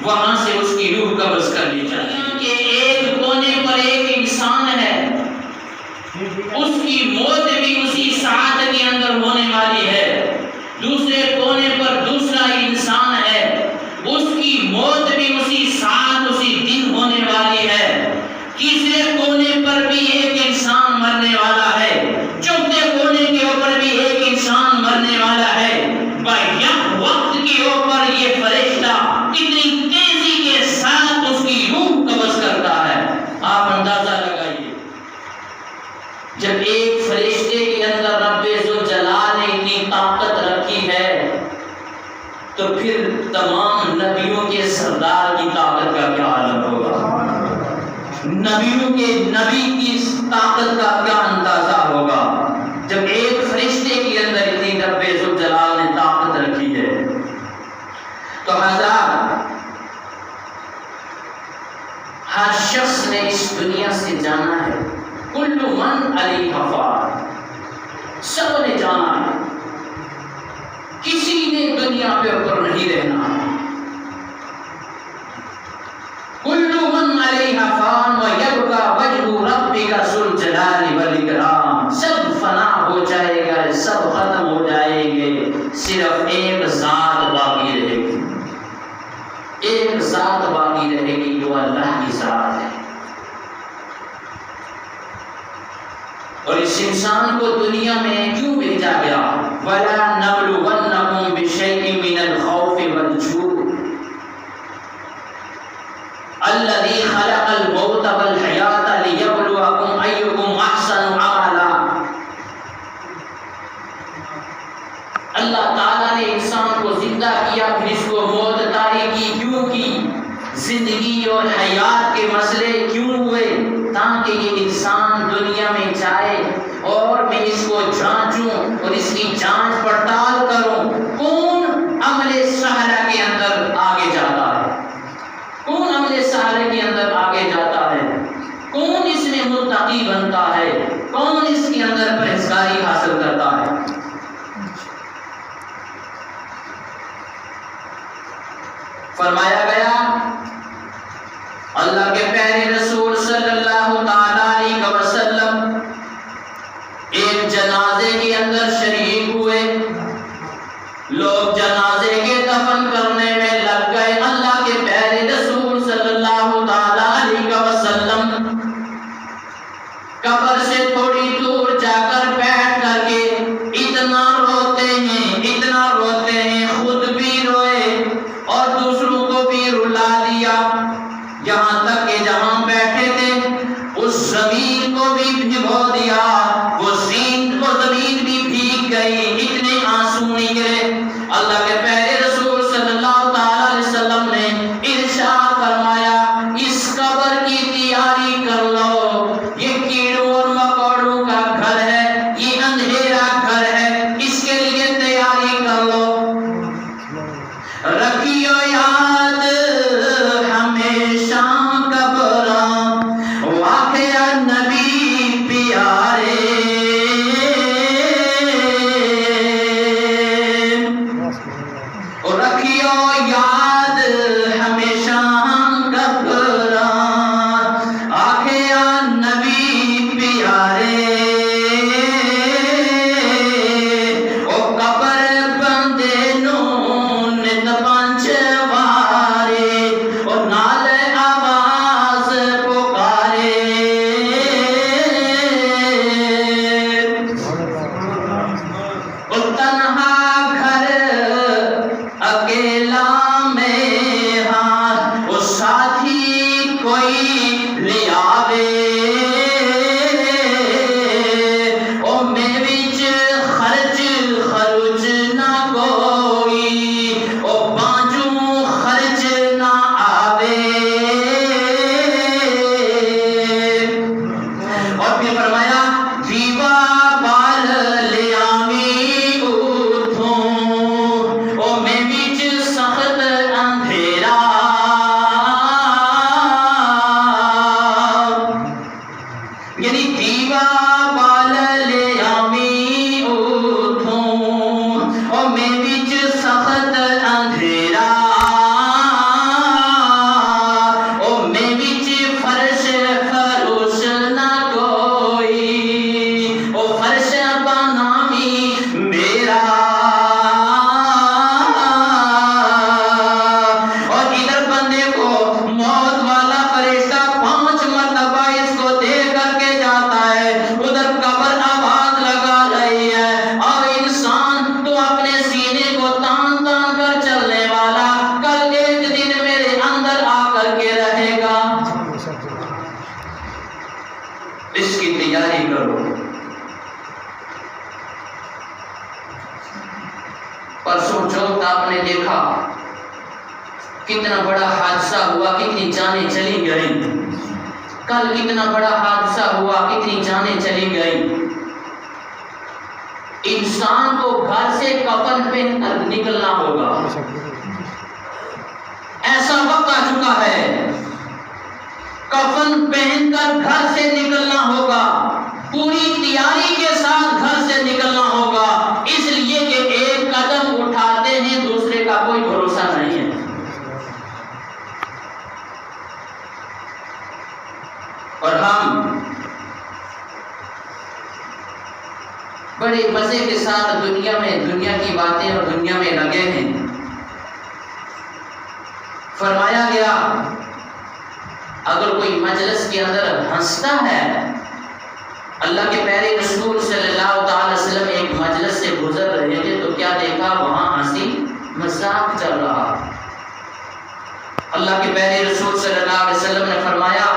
وہاں سے اس کی روح قبض کر لی جاتی ہے کہ ایک کونے پر ایک انسان ہے، اس کی موت بھی اسی ساعت کے اندر ہونے والی ہے، دوسرے کونے پر دوسرا انسان ہے، اس کی موت بھی اسی ساعت اسی دن ہونے والی ہے، تیسرے کونے پر بھی ایک انسان مرنے والا ہے، چوتھے کونے کے اوپر بھی ایک انسان مرنے والا ہے۔ بیک وقت کے اوپر یہ فرشتہ کتنی تیزی کے ساتھ اس کی روح قبض کرتا ہے، آپ اندازہ لگائیے۔ جب ایک فرشتے کے اندر رب ذوالجلال نے اتنی طاقت رکھی ہے تو پھر تمام نبیوں کے سردار کی طاقت کا کیا عالم ہوگا، نبیوں کے نبی کی طاقت کا کیا اندازہ ہوگا جب ایک فرشتے کے اندر اتنی رب ذوالجلال نے طاقت رکھی ہے۔ تو حضرات، ہر شخص نے اس دنیا سے جانا ہے، کل من علیہا فان، سب نے جانا ہے، کسی نے دنیا پہ اوپر نہیں رہنا۔ کل من علیہا فان ویبقی وجہ ربک ذو الجلال والاکرام، سب فنا ہو جائے گا، سب ختم ہو جائیں گے، صرف ایک ذات باقی رہے گی، ایک ذات باقی رہے گی جو اللہ کی ذات ہے۔ اور اس انسان کو دنیا میں کیوں بھیجا گیا؟ وَلَا نَبْلُوَنَّكُمْ بِشَيْءٍ مِّنَ الْخَوْفِ وَالْجُوعِ الَّذِي خَلَقَ الْمَوْتَ وَالْحَيَاةَ لِيَبْلُوَكُمْ أَيُّكُمْ أَحْسَنُ عَمَلًا۔ اللہ تعالیٰ نے انسان کو زندہ کیا، پھر اس کو موت طاری کی، کیوں کی؟ زندگی اور حیات کے مسئلے کیوں ہوئے؟ تاکہ یہ انسان دنیا میں جائے اور میں اس کو جانچوں اور اس کی جانچ پڑتال کروں، کون عمل صالح کے اندر آگے جاتا ہے، کون عمل صالح کے اندر آگے جاتا ہے، کون اس میں متقی بنتا ہے، کون اس کے اندر پرہیزگاری حاصل کرتا ہے۔ فرمایا گیا اللہ کے پیارے رسول صلی اللہ تعالی علیہ وسلم ایک جنازے کے اندر شریک ہوئے، لوگ جنازے کے دفن کرنے میں لگ گئے۔ اللہ کے پیارے رسول صلی اللہ تعالی علیہ وسلم قبر سے تھوڑی دور جا کر بیٹھ کر کے اتنا روتے ہیں، خود بھی روئے اور دوسروں کو بھی رلا دیا، یہاں تک کہ جہاں بیٹھے تھے اس زمین کو بھی بھگو دیا، وہ زمین بھی بھیگ گئی، کتنا بڑا حادثہ ہوا، کتنی جانیں چلی گئیں، کل کتنا بڑا حادثہ ہوا، کتنی جانیں چلی گئیں۔ انسان کو گھر سے کفن پہن کر نکلنا ہوگا، ایسا وقت آ چکا ہے، کفن پہن کر گھر سے نکلنا ہوگا، پوری تیاری کے ساتھ گھر سے نکلنا ہوگا، اس لیے کہ ایک قدم اٹھاتے ہیں دوسرے کا کوئی بھروسہ نہیں ہے۔ اور ہم بڑے مزے کے ساتھ دنیا کی باتیں اور دنیا میں لگے ہیں۔ فرمایا گیا اگر کوئی مجلس کے اندر ہنستا ہے، اللہ کے پیارے رسول صلی اللہ تعالی وسلم ایک مجلس سے گزر رہے تھے تو کیا دیکھا، وہاں ہنسی مذاق چل رہا۔ اللہ کے پیارے رسول صلی اللہ علیہ وسلم نے فرمایا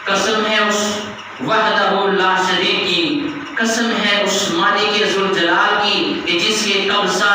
قسم ہے اس وحدہ لا شریک کی، قسم ہے اس مالک ذوالجلال کی کہ جس کے قبضہ